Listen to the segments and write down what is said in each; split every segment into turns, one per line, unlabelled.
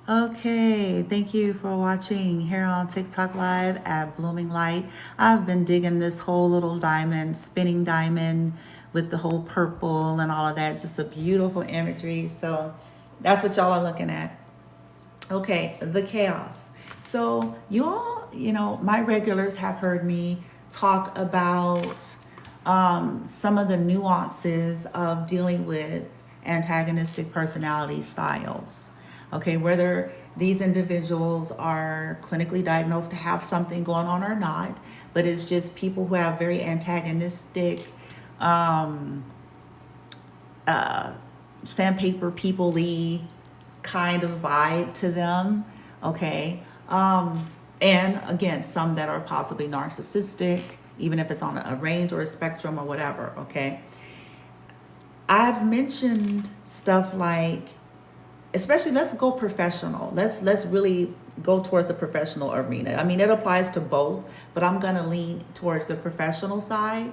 Okay, thank you for watching here on TikTok Live at Blooming Light. I've been digging this whole little diamond, spinning diamond with the whole purple and all of that. It's just a beautiful imagery. So that's what y'all are looking at. Okay, the chaos. So you all, my regulars have heard me talk about some of the nuances of dealing with antagonistic personality styles. Okay, whether these individuals are clinically diagnosed to have something going on or not, but it's just people who have very antagonistic, um, sandpaper people-y kind of vibe to them. Okay, and again, some that are possibly narcissistic, even if it's on a range or a spectrum or whatever. Okay, I've mentioned stuff like, especially, let's go professional. Let's really go towards the professional arena. I mean, it applies to both, but I'm going to lean towards the professional side.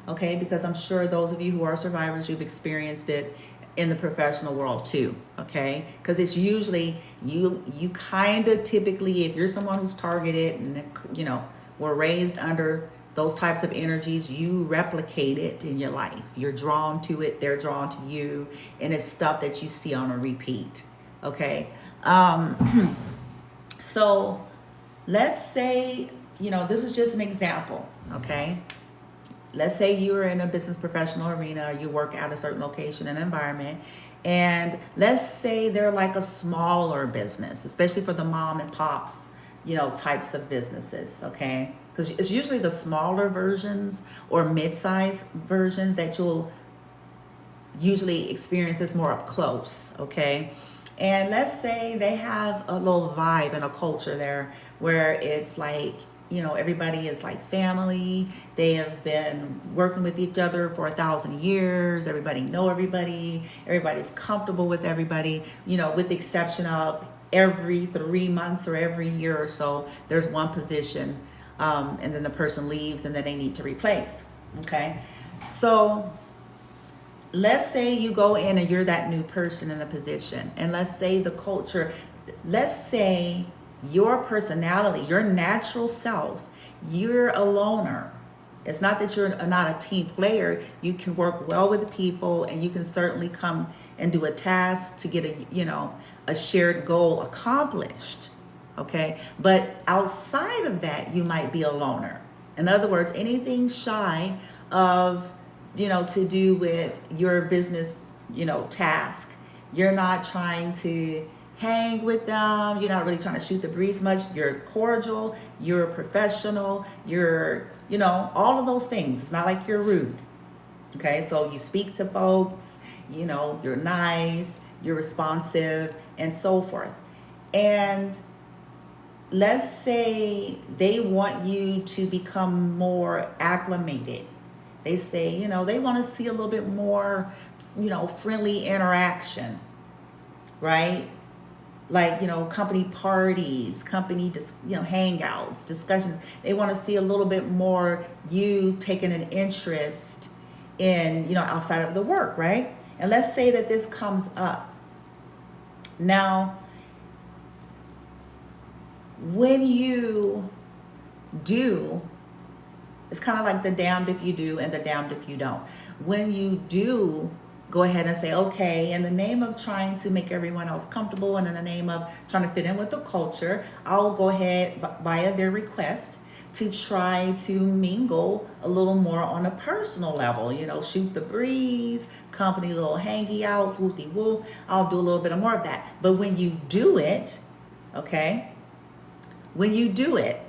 Okay, because I'm sure those of you who are survivors, you've experienced it in the professional world too. Okay, because it's usually you kind of typically, if you're someone who's targeted and were raised under those types of energies, you replicate it in your life. You're drawn to it, they're drawn to you, and it's stuff that you see on a repeat. Okay, so let's say, this is just an example. Okay, let's say you're in a business professional arena, you work at a certain location and environment, and let's say they're like a smaller business, especially for the mom and pops, types of businesses. Okay, because it's usually the smaller versions or mid-sized versions that you'll usually experience this more up close. Okay, and let's say they have a little vibe and a culture there where it's like, everybody is like family. They have been working with each other for 1,000 years. Everybody know everybody. Everybody's comfortable with everybody, with the exception of every 3 months or every year or so, there's one position, and then the person leaves and then they need to replace. Okay, so let's say you go in and you're that new person in the position, and let's say the culture, let's say your personality, your natural self, you're a loner. It's not that you're not a team player. You can work well with people, and you can certainly come and do a task to get a shared goal accomplished. Okay, but outside of that, you might be a loner. In other words, anything shy of to do with your business, task. You're not trying to hang with them. You're not really trying to shoot the breeze much. You're cordial. You're professional. You're, all of those things. It's not like you're rude. Okay, so you speak to folks. You're nice. You're responsive, and so forth. And let's say they want you to become more acclimated. They say, they want to see a little bit more, friendly interaction, right? Like, company parties, company, hangouts, discussions. They want to see a little bit more you taking an interest in, outside of the work, right? And let's say that this comes up. Now, when you do, it's kind of like the damned if you do and the damned if you don't. When you do go ahead and say, okay, in the name of trying to make everyone else comfortable and in the name of trying to fit in with the culture, I'll go ahead via their request to try to mingle a little more on a personal level, shoot the breeze, company little hangy outs, whoop-de-whoop. I'll do a little bit more of that. But when you do it, okay, when you do it,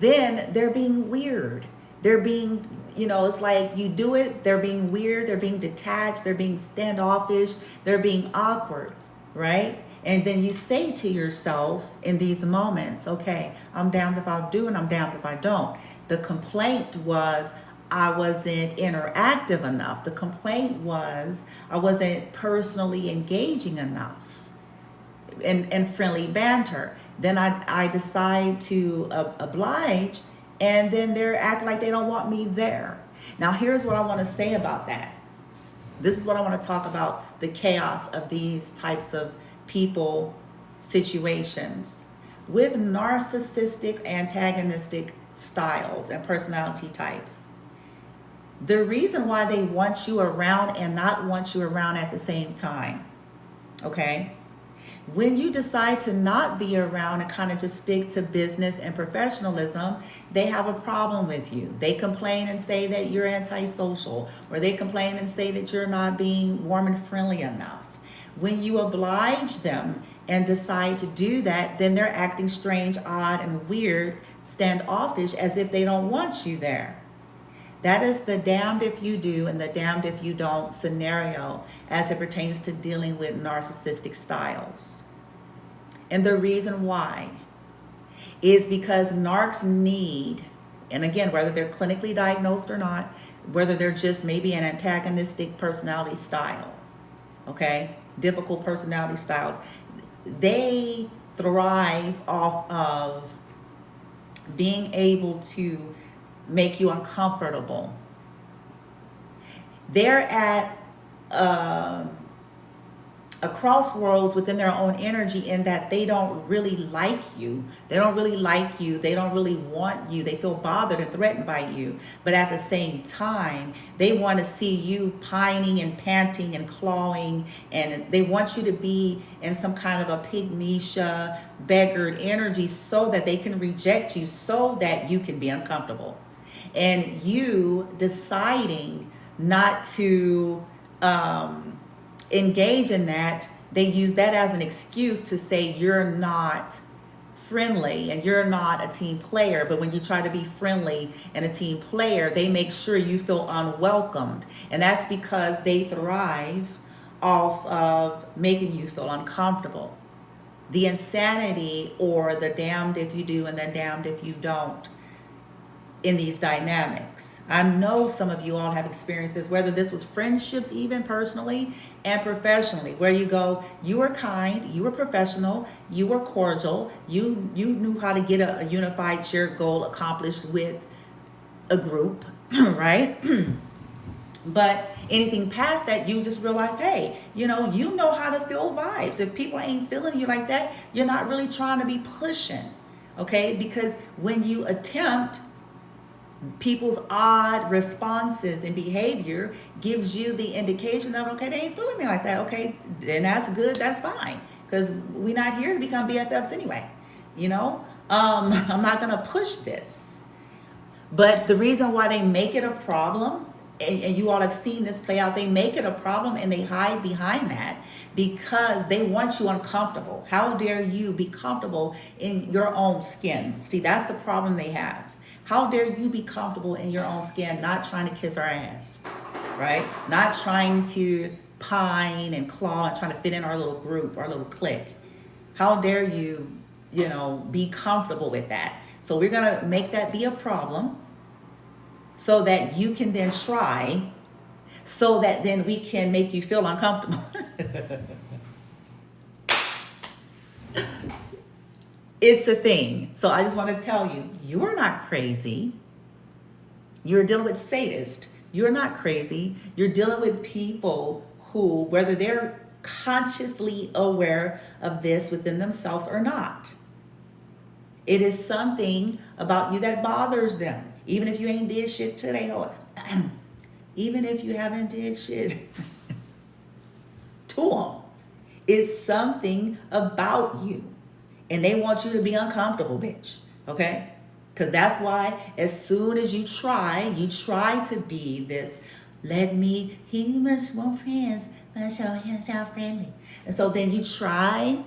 then they're being weird. They're being, it's like you do it, they're being weird, they're being detached, they're being standoffish, they're being awkward, right? And then you say to yourself in these moments, okay, I'm damned if I do and I'm damned if I don't. The complaint was I wasn't interactive enough. The complaint was I wasn't personally engaging enough and friendly banter. Then I decide to oblige and then they're acting like they don't want me there. Now, here's what I want to say about that. This is what I want to talk about, the chaos of these types of people situations. With narcissistic, antagonistic styles and personality types, the reason why they want you around and not want you around at the same time, okay? When you decide to not be around and kind of just stick to business and professionalism, they have a problem with you. They complain and say that you're antisocial, or they complain and say that you're not being warm and friendly enough. When you oblige them and decide to do that, then they're acting strange, odd, and weird, standoffish, as if they don't want you there. That is the damned if you do and the damned if you don't scenario as it pertains to dealing with narcissistic styles. And the reason why is because narcs need, and again, whether they're clinically diagnosed or not, whether they're just maybe an antagonistic personality style, okay, difficult personality styles, they thrive off of being able to make you uncomfortable. They're at a crossroads within their own energy, in that they don't really like you. They don't really like you. They don't really want you. They feel bothered and threatened by you. But at the same time, they want to see you pining and panting and clawing, and they want you to be in some kind of a pygmeia, beggared energy, so that they can reject you, so that you can be uncomfortable. And you deciding not to engage in that, they use that as an excuse to say you're not friendly and you're not a team player. But when you try to be friendly and a team player, they make sure you feel unwelcomed. And that's because they thrive off of making you feel uncomfortable. The insanity, or the damned if you do and the damned if you don't, in these dynamics. I know some of you all have experienced this, whether this was friendships, even personally and professionally, where you go, you were kind, you were professional, you were cordial, you knew how to get a unified shared goal accomplished with a group, right? But anything past that, you just realize, hey, you know how to feel vibes. If people ain't feeling you like that, you're not really trying to be pushing, okay? Because when you attempt, people's odd responses and behavior gives you the indication of, okay, they ain't feeling me like that. Okay, then that's good, that's fine, because we're not here to become BFFs anyway. I'm not gonna push this. But the reason why they make it a problem, and you all have seen this play out, they make it a problem and they hide behind that because they want you uncomfortable. How dare you be comfortable in your own skin? See, that's the problem they have. How dare you be comfortable in your own skin, not trying to kiss our ass, right? Not trying to pine and claw and trying to fit in our little group, our little clique. How dare you, be comfortable with that? So we're going to make that be a problem so that you can then try, so that then we can make you feel uncomfortable. It's a thing. So I just want to tell you, you are not crazy. You're dealing with sadists. You're not crazy. You're dealing with people who, whether they're consciously aware of this within themselves or not, it is something about you that bothers them. Even if you ain't did shit today, even if you haven't did shit to them, it's something about you. And they want you to be uncomfortable, bitch. Okay? Because that's why as soon as you try to be this, he must want friends, but show himself friendly. And so then you try,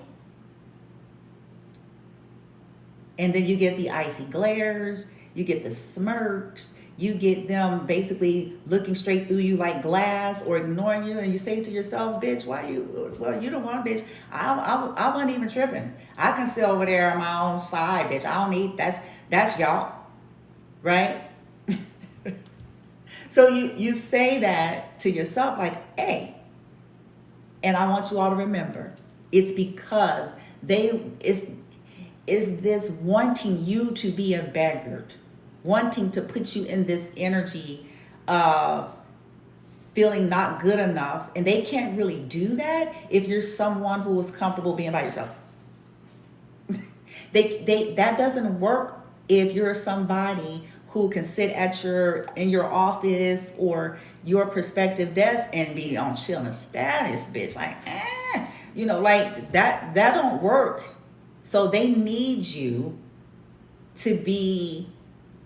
and then you get the icy glares, you get the smirks, you get them basically looking straight through you like glass or ignoring you, and you say to yourself, bitch, you don't want, bitch. I wasn't even tripping. I can sit over there on my own side, bitch. I don't need, that's y'all, right? So you say that to yourself like, hey, and I want you all to remember, it's because is this wanting you to be a beggar, wanting to put you in this energy of feeling not good enough. And they can't really do that if you're someone who is comfortable being by yourself. That doesn't work if you're somebody who can sit at in your office or your perspective desk and be on chilling status, bitch. Like, like that don't work. So they need you to be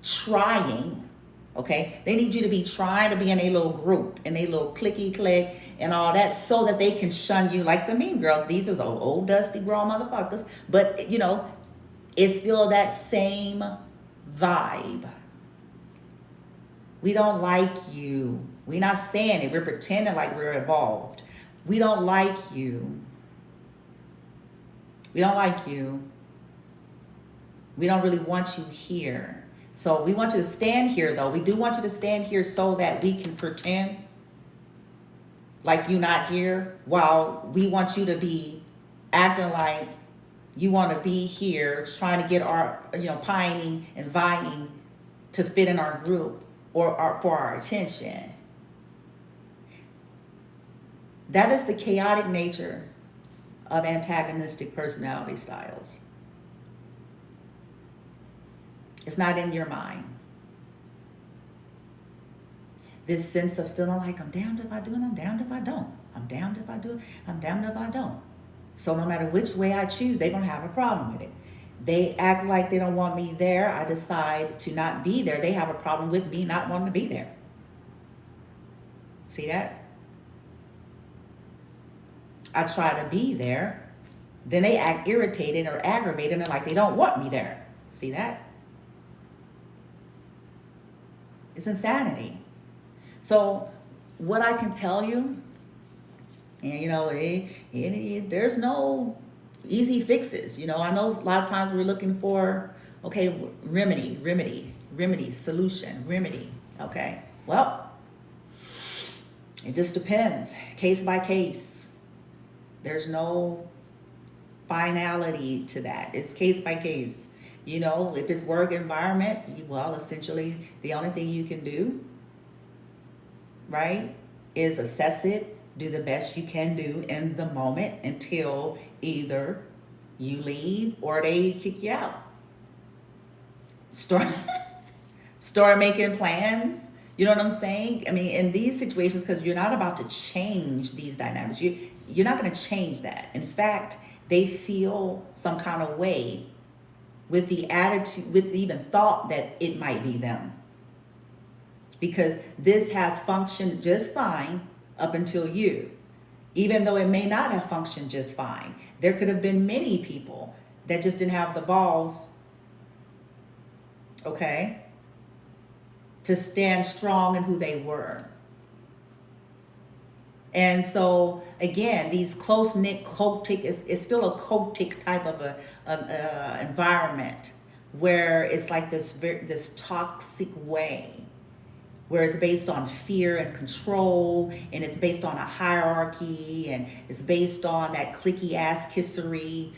trying, okay? They need you to be trying to be in a little group, in a little clicky click and all that, so that they can shun you like the Mean Girls. These is old dusty grown motherfuckers. But, it's still that same vibe. We don't like you. We're not saying it. We're pretending like we're evolved. We don't like you. We don't like you. We don't really want you here. So we want you to stand here, though. We do want you to stand here so that we can pretend like you're not here, while we want you to be acting like you want to be here, trying to get our, pining and vying to fit in our group or for our attention. That is the chaotic nature of antagonistic personality styles. It's not in your mind. This sense of feeling like I'm damned if I do and I'm damned if I don't. I'm damned if I do, I'm damned if I don't. So no matter which way I choose, they're going to have a problem with it. They act like they don't want me there. I decide to not be there. They have a problem with me not wanting to be there. See that? I try to be there. Then they act irritated or aggravated and like they don't want me there. See that? It's insanity. So what I can tell you, and there's no easy fixes. I know a lot of times we're looking for, remedy, solution, remedy. Okay, well, it just depends, case by case. There's no finality to that. It's case by case. If it's work environment, well, essentially the only thing you can do, right, is assess it, do the best you can do in the moment until either you leave or they kick you out. Start making plans. You know what I'm saying? I mean, in these situations, because you're not about to change these dynamics. You're not going to change that. In fact, they feel some kind of way with the attitude, with the even thought that it might be them. Because this has functioned just fine up until you. Even though it may not have functioned just fine. There could have been many people that just didn't have the balls, to stand strong in who they were. And so, again, these close-knit cultic is still a cultic type of a environment where it's like this toxic way, where it's based on fear and control, and it's based on a hierarchy, and it's based on that clicky ass kissery,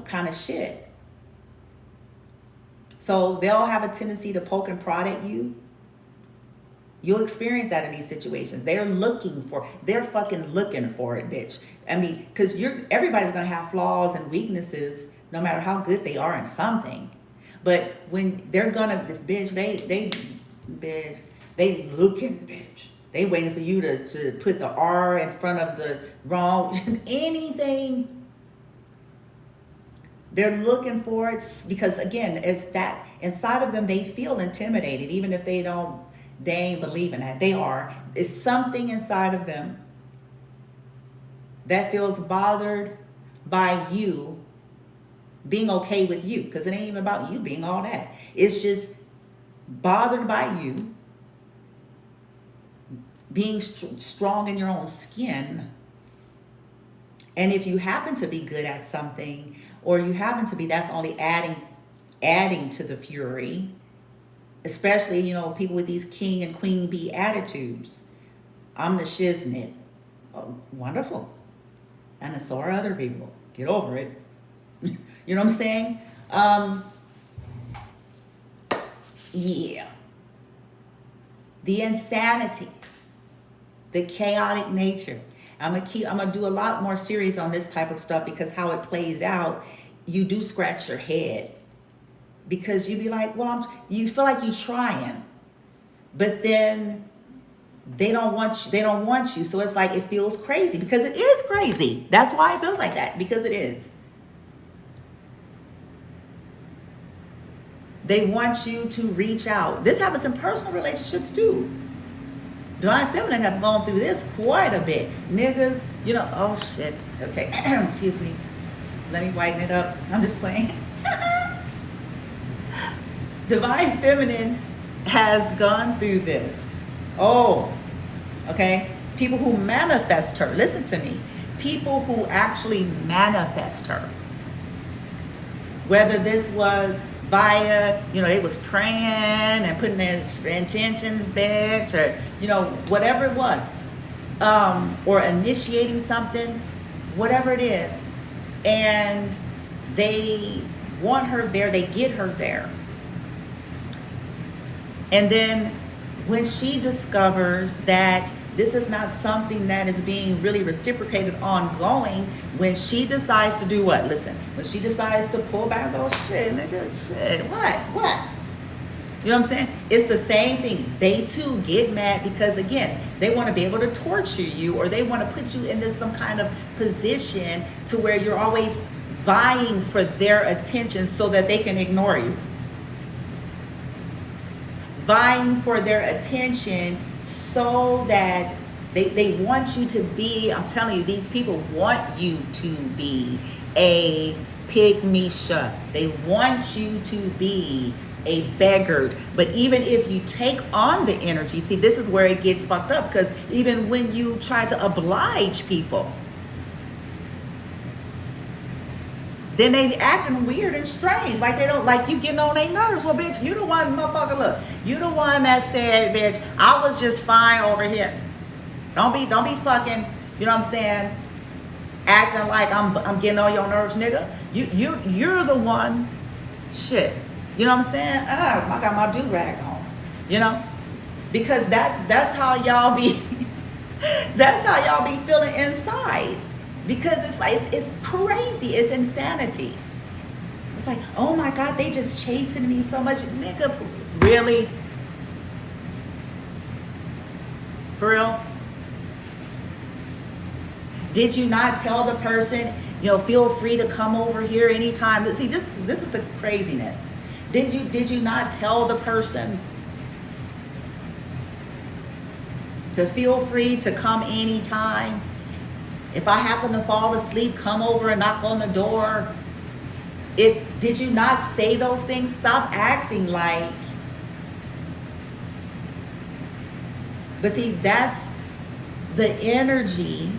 kind of shit. So they'll have a tendency to poke and prod at you. You'll experience that in these situations. They're fucking looking for it, bitch. I mean, because everybody's gonna have flaws and weaknesses, no matter how good they are in something. But when they're gonna, bitch, they looking, bitch. They waiting for you to put the R in front of the wrong anything. They're looking for it because, again, it's that inside of them, they feel intimidated, even if they ain't believe in that. They are. It's something inside of them that feels bothered by you being okay with you, because it ain't even about you being all that. It's just bothered by you being strong in your own skin. And if you happen to be good at something, or you happen to be, that's only adding to the fury. Especially, people with these king and queen bee attitudes. I'm the shiznit. Oh, wonderful. And so are other people. Get over it. You know what I'm saying? Yeah. The insanity, the chaotic nature. I'm gonna do a lot more series on this type of stuff because how it plays out, you do scratch your head. Because you be like, well, you feel like you're trying, but then they don't want you. So it's like it feels crazy because it is crazy. That's why it feels like that, because it is. They want you to reach out. This happens in personal relationships too. Divine Feminine have gone through this quite a bit. Niggas, oh shit. Okay, excuse me. Let me whiten it up. I'm just playing. Divine Feminine has gone through this. Oh, okay. People who manifest her. Listen to me. People who actually manifest her. Whether this was via, they was praying and putting their intentions, bitch, or, whatever it was, or initiating something, whatever it is. And they want her there, they get her there. And then when she discovers that this is not something that is being really reciprocated ongoing, when she decides to do what? Listen, when she decides to pull back, oh shit, nigga, shit, what? You know what I'm saying? It's the same thing. They too get mad because, again, they want to be able to torture you, or they want to put you into some kind of position to where you're always vying for their attention so that they can ignore you. Vying for their attention so that they want you to be, I'm telling you, these people want you to be a pygmy. They want you to be a beggar. But even if you take on the energy, see, this is where it gets fucked up, because even when you try to oblige people, then they acting weird and strange, like they don't like you, getting on their nerves. Well, bitch, you the one, motherfucker, look, you the one that said, bitch, I was just fine over here. Don't be fucking, you know what I'm saying, acting like I'm getting on your nerves, nigga. You're the one, shit. You know what I'm saying? I got my do-rag on, because that's how y'all be, that's how y'all be feeling inside. Because it's like, it's crazy. It's insanity. It's like, oh my God, they just chasing me so much. Nigga, really? For real? Did you not tell the person, feel free to come over here anytime? See, this is the craziness. Did you not tell the person to feel free to come anytime? If I happen to fall asleep, come over and knock on the door. Did you not say those things? Stop acting like. But see, that's the energy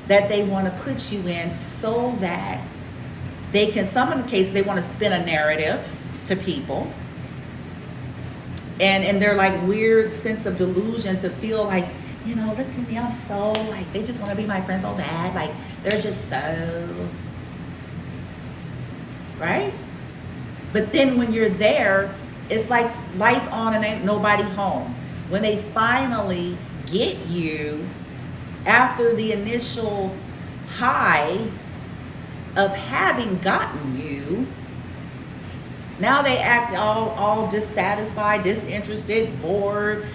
that they want to put you in, so that they can, some of the cases, they want to spin a narrative to people. And they're like weird sense of delusion to feel like, look at me, I'm so, like, they just want to be my friend so bad. Like, they're just so, right? But then when you're there, it's like lights on and ain't nobody home. When they finally get you, after the initial high of having gotten you, now they act all dissatisfied, disinterested, bored,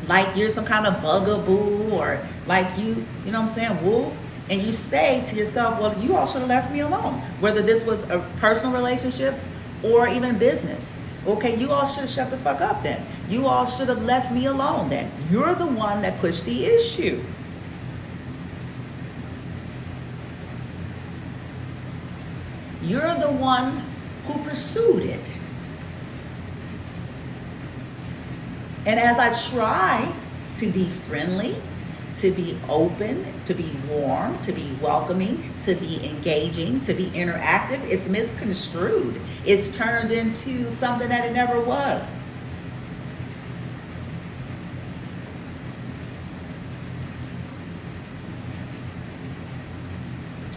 like you're some kind of bugaboo, or like you know what I'm saying, woo. And you say to yourself, well, you all should have left me alone. Whether this was a personal relationships or even business. Okay, you all should have shut the fuck up then. You all should have left me alone then. You're the one that pushed the issue. You're the one who pursued it. And as I try to be friendly, to be open, to be warm, to be welcoming, to be engaging, to be interactive, it's misconstrued. It's turned into something that it never was.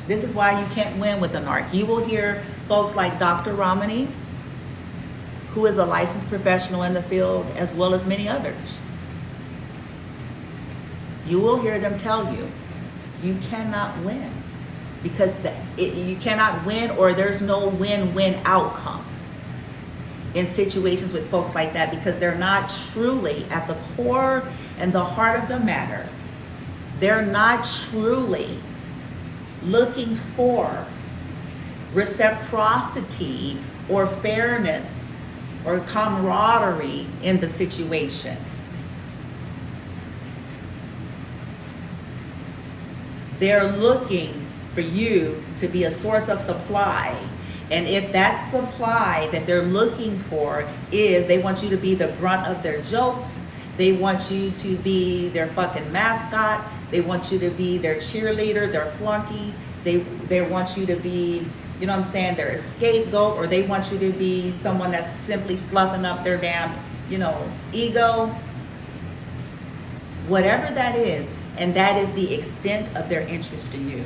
This is why you can't win with the narc. You will hear folks like Dr. Ramani, who is a licensed professional in the field, as well as many others. You will hear them tell you, you cannot win, because you cannot win, or there's no win-win outcome in situations with folks like that, because they're not truly at the core and the heart of the matter. They're not truly looking for reciprocity or fairness or camaraderie in the situation. They're looking for you to be a source of supply. And if that supply that they're looking for is, they want you to be the brunt of their jokes, they want you to be their fucking mascot, they want you to be their cheerleader, their flunky, they want you to be, you know what I'm saying, their scapegoat, or they want you to be someone that's simply fluffing up their damn, ego. Whatever that is, and that is the extent of their interest in you.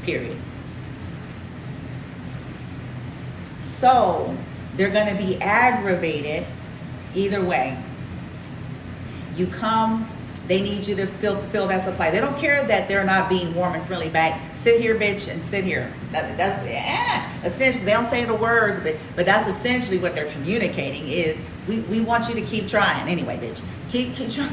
Period. So they're going to be aggravated either way. You come, they need you to fill that supply. They don't care that they're not being warm and friendly back. Sit here, bitch, and sit here. That's essentially, they don't say the words, but that's essentially what they're communicating is, we want you to keep trying anyway, bitch. Keep trying.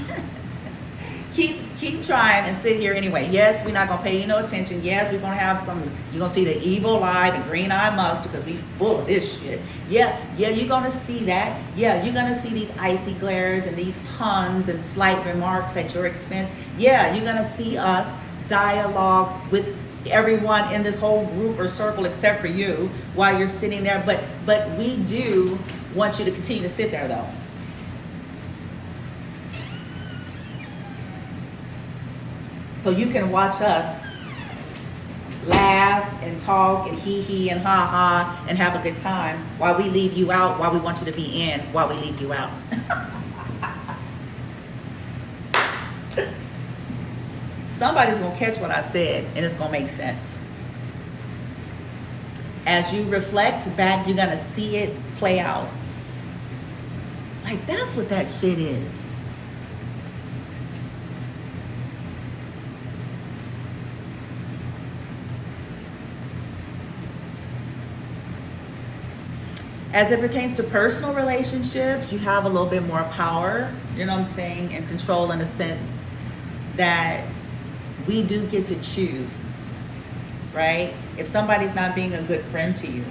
Keep trying and sit here anyway. Yes, we're not gonna pay you no attention. Yes, we're gonna have some, you're gonna see the evil eye, the green eye monster, because we full of this shit. Yeah, you're gonna see that. Yeah, you're gonna see these icy glares and these puns and slight remarks at your expense. Yeah, you're gonna see us dialogue with everyone in this whole group or circle except for you while you're sitting there. But we do want you to continue to sit there though. So you can watch us laugh and talk and hee and ha and have a good time while we leave you out, while we want you to be in, while we leave you out. Somebody's gonna catch what I said and it's gonna make sense. As you reflect back, you're gonna see it play out. Like, that's what that shit is. As it pertains to personal relationships, you have a little bit more power, you know what I'm saying, and control, in a sense that we do get to choose, right? If somebody's not being a good friend to you,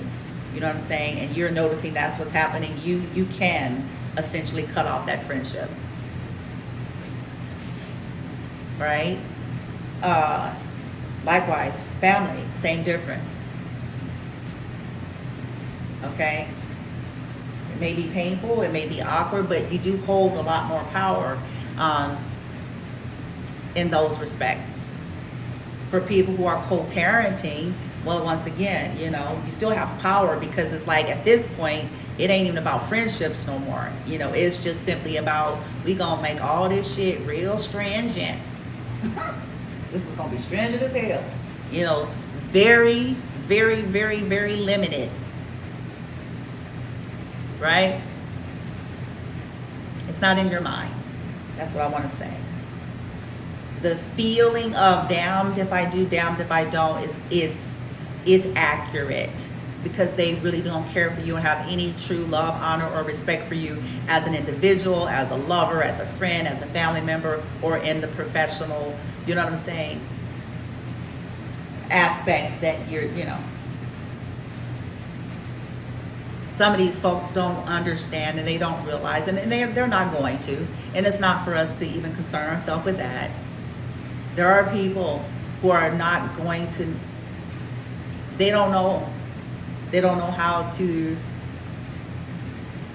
you know what I'm saying, and you're noticing that's what's happening, you can essentially cut off that friendship, right? Likewise, family, same difference, okay? It may be painful, it may be awkward, but you do hold a lot more power in those respects. For people who are co-parenting, well, once again, you still have power, because it's like, at this point, it ain't even about friendships no more. It's just simply about, we gonna make all this shit real stringent. This is gonna be stringent as hell. Very, very, very, very limited. Right? It's not in your mind. That's what I want to say. The feeling of damned if I do, damned if I don't is accurate, because they really don't care for you and have any true love, honor, or respect for you as an individual, as a lover, as a friend, as a family member, or in the professional, you know what I'm saying, aspect that you're. Some of these folks don't understand, and they don't realize, and they're not going to, and it's not for us to even concern ourselves with that. There are people who are not going to, they don't know how to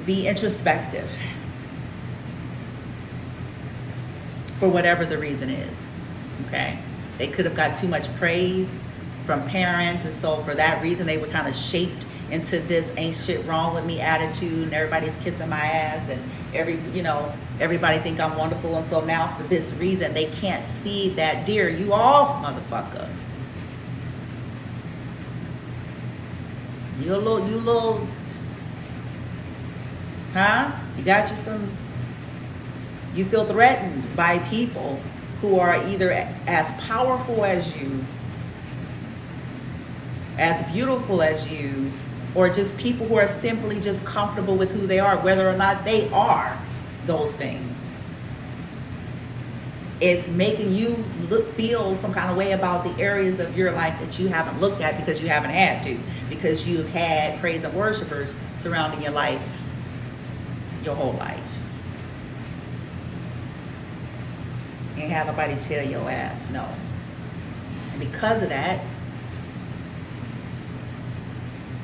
be introspective for whatever the reason is, okay? They could have got too much praise from parents, and so for that reason they were kind of shaped into this ain't shit wrong with me attitude, and everybody's kissing my ass, and everybody think I'm wonderful, and so now for this reason they can't see that, dear, you off, motherfucker. You little, huh? You got you some, you feel threatened by people who are either as powerful as you, as beautiful as you, or just people who are simply just comfortable with who they are, whether or not they are those things. It's making you feel some kind of way about the areas of your life that you haven't looked at because you haven't had to, because you've had praise and worshipers surrounding your life, your whole life. Ain't had nobody tell your ass no. And because of that,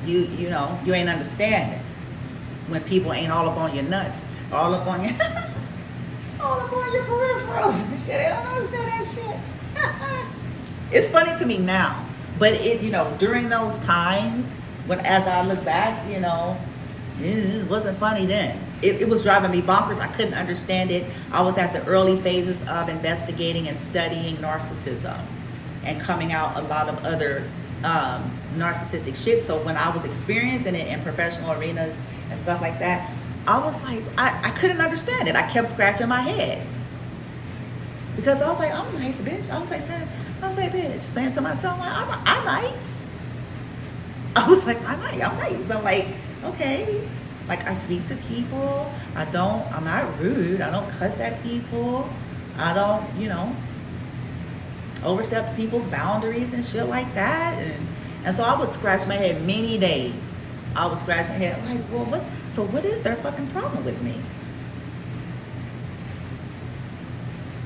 you know, you ain't understanding when people ain't all up on your nuts, all up on your all up on your peripherals and shit. They don't understand that shit. It's funny to me now, but it, you know, during those times when, as I look back, you know, it wasn't funny then. It was driving me bonkers. I couldn't understand it. I was at the early phases of investigating and studying narcissism and coming out a lot of other narcissistic shit. So when I was experiencing it in professional arenas and stuff like that, I was like, I couldn't understand it. I kept scratching my head because I was like, I'm nice, bitch. I was like, bitch, saying to myself, like, I'm nice. I was like, I'm nice. I'm like, okay. Like, I speak to people. I'm not rude. I don't cuss at people. I don't, you know, overstep people's boundaries and shit like that. And so I would scratch my head many days. I would scratch my head like, well, what is their fucking problem with me?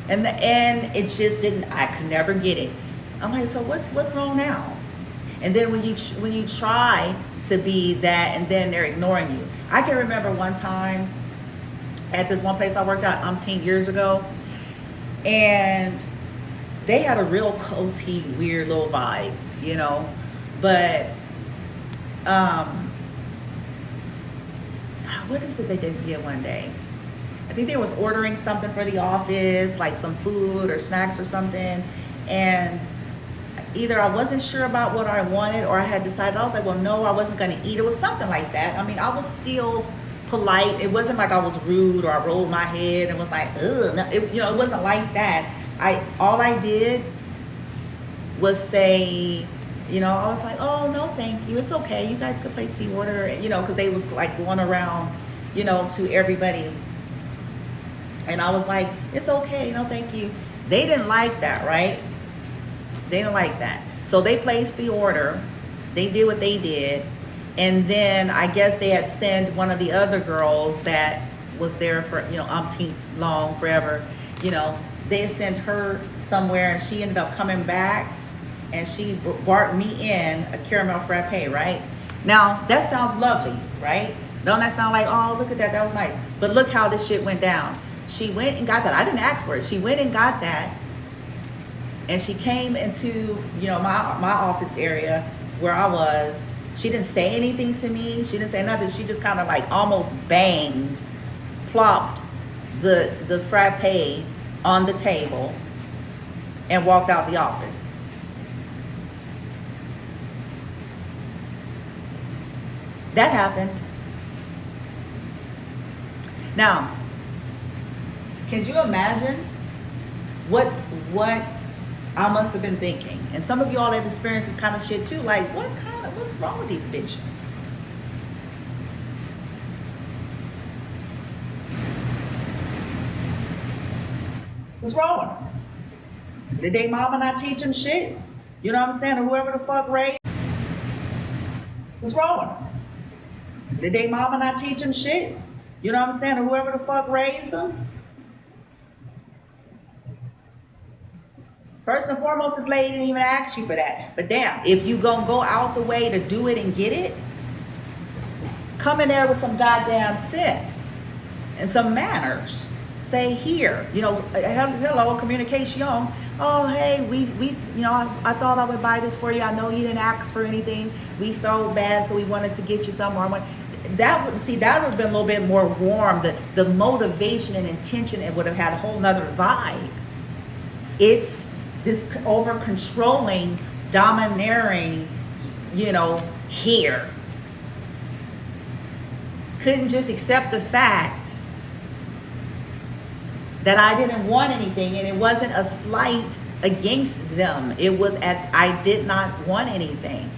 And the end, it just didn't, I could never get it. I'm like, so what's wrong now? And then when you try to be that and then they're ignoring you. I can remember one time at this one place I worked at umpteen years ago, and they had a real culty, weird little vibe, you know, but what is it they did one day? I think they was ordering something for the office, like some food or snacks or something, and either I wasn't sure about what I wanted, or I had decided, I was like, well, no, I wasn't going to eat. It was something like that. I mean, I was still polite. It wasn't like I was rude or I rolled my head and was like, ugh. No, it wasn't like that. All I did was say, you know, I was like, oh, no, thank you. It's okay. You guys could place the order, you know, because they was like going around, you know, to everybody. And I was like, it's okay. No, thank you. They didn't like that, right? They didn't like that. So they placed the order. They did what they did. And then I guess they had sent one of the other girls that was there for, you know, umpteen long, forever. You know, they sent her somewhere and she ended up coming back and she brought me in a caramel frappe, right? Now, that sounds lovely, right? Don't that sound like, oh, look at that, that was nice. But look how this shit went down. She went and got that. I didn't ask for it. She went and got that. And she came into, you know, my office area where I was. She didn't say anything to me. She didn't say nothing. She just kind of like almost plopped the frappe on the table and walked out the office. That happened. Now, can you imagine what I must have been thinking? And some of y'all have experienced this kind of shit too. Like, what's wrong with these bitches? What's wrong? Did they mama not teach them shit? You know what I'm saying? Or whoever the fuck raised. What's wrong? Did they mama not teach them shit? You know what I'm saying? Or whoever the fuck raised them. First and foremost, this lady didn't even ask you for that. But damn, if you gonna go out the way to do it and get it, come in there with some goddamn sense and some manners. Say here, you know, hello, communication. Oh, hey, we you know, I thought I would buy this for you. I know you didn't ask for anything. We felt bad, so we wanted to get you somewhere. That would have been a little bit more warm. The motivation and intention, it would have had a whole nother vibe. It's this over controlling, domineering, you know, here. couldn't just accept the fact that I didn't want anything, and it wasn't a slight against them. It was I did not want anything.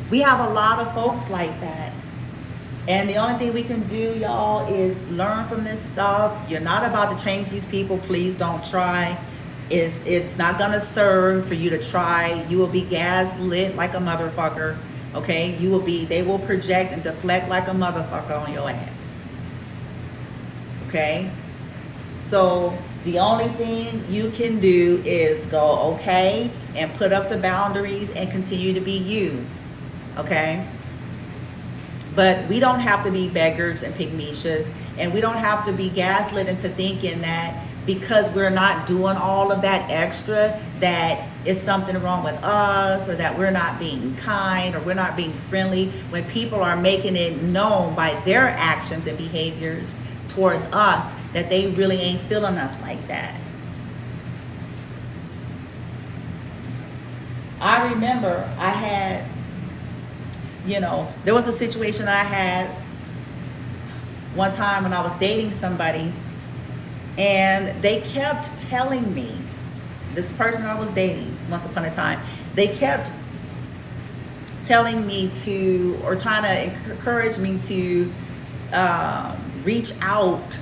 We have a lot of folks like that. And the only thing we can do, y'all, is learn from this stuff. You're not about to change these people. Please don't try. It's not gonna serve for you to try. You will be gaslit like a motherfucker. Okay? They will project and deflect like a motherfucker on your ass. Okay? So the only thing you can do is go, okay, and put up the boundaries and continue to be you. Okay? But we don't have to be beggars and pygmishas, and we don't have to be gaslit into thinking that because we're not doing all of that extra, that it's something wrong with us, or that we're not being kind, or we're not being friendly, when people are making it known by their actions and behaviors towards us that they really ain't feeling us like that. I remember I had, there was a situation I had one time when I was dating somebody, and they kept telling me, this person I was dating once upon a time, they kept telling me to, or trying to encourage me to reach out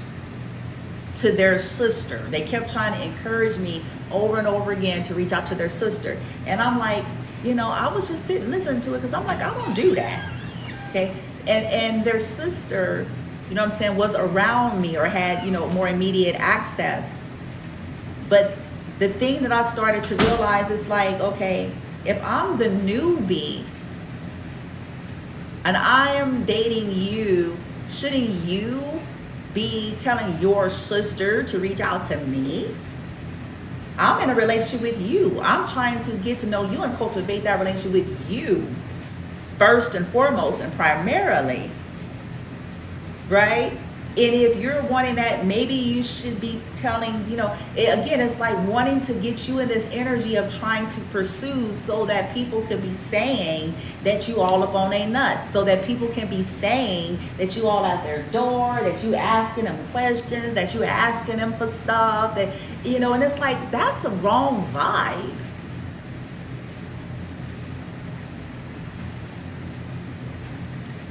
to their sister. They kept trying to encourage me over and over again to reach out to their sister. And I'm like, I was just sitting listening to it, because I'm like, I don't do that. Okay. And their sister, was around me, or had, more immediate access. But the thing that I started to realize is like, okay, if I'm the newbie and I am dating you, shouldn't you be telling your sister to reach out to me? I'm in a relationship with you. I'm trying to get to know you and cultivate that relationship with you first and foremost and primarily, right? And if you're wanting that, maybe you should be telling, again, it's like wanting to get you in this energy of trying to pursue, so that people can be saying that you all up on their nuts, so that people can be saying that you all at their door, that you asking them questions, that you asking them for stuff, that, and it's like, that's the wrong vibe.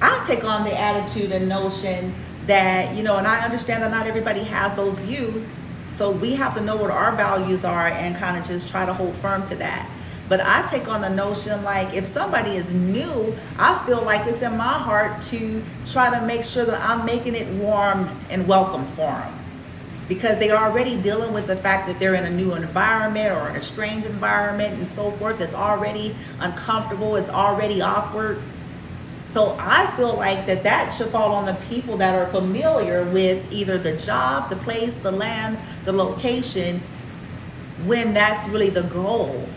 I take on the attitude and notion that, and I understand that not everybody has those views, so we have to know what our values are and kind of just try to hold firm to that. But I take on the notion, like, if somebody is new, I feel like it's in my heart to try to make sure that I'm making it warm and welcome for them, because they are already dealing with the fact that they're in a new environment or in a strange environment and so forth. It's already uncomfortable, it's already awkward. So I feel like that should fall on the people that are familiar with either the job, the place, the land, the location, when that's really the goal.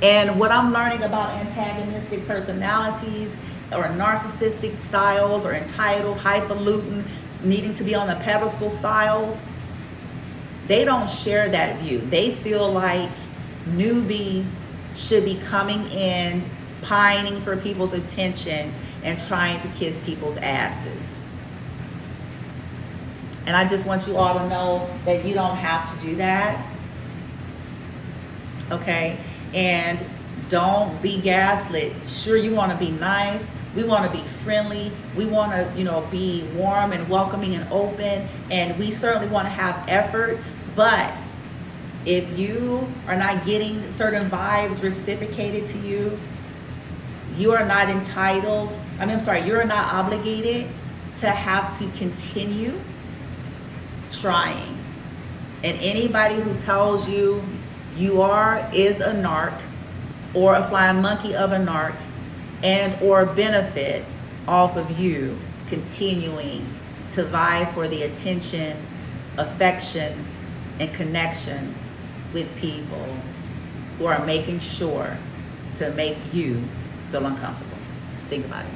And what I'm learning about antagonistic personalities, or narcissistic styles, or entitled, highfalutin, needing to be on a pedestal styles, they don't share that view. They feel like newbies should be coming in, pining for people's attention and trying to kiss people's asses. And I just want you all to know that you don't have to do that. Okay? And don't be gaslit. Sure, you want to be nice. We want to be friendly. We want to, be warm and welcoming and open. And we certainly want to have effort. But if you are not getting certain vibes reciprocated to you, you are not entitled, you are not obligated to have to continue trying. And anybody who tells you you is a narc, or a flying monkey of a narc, and or benefit off of you continuing to vie for the attention, affection, and connections with people who are making sure to make you feel uncomfortable. Think about it.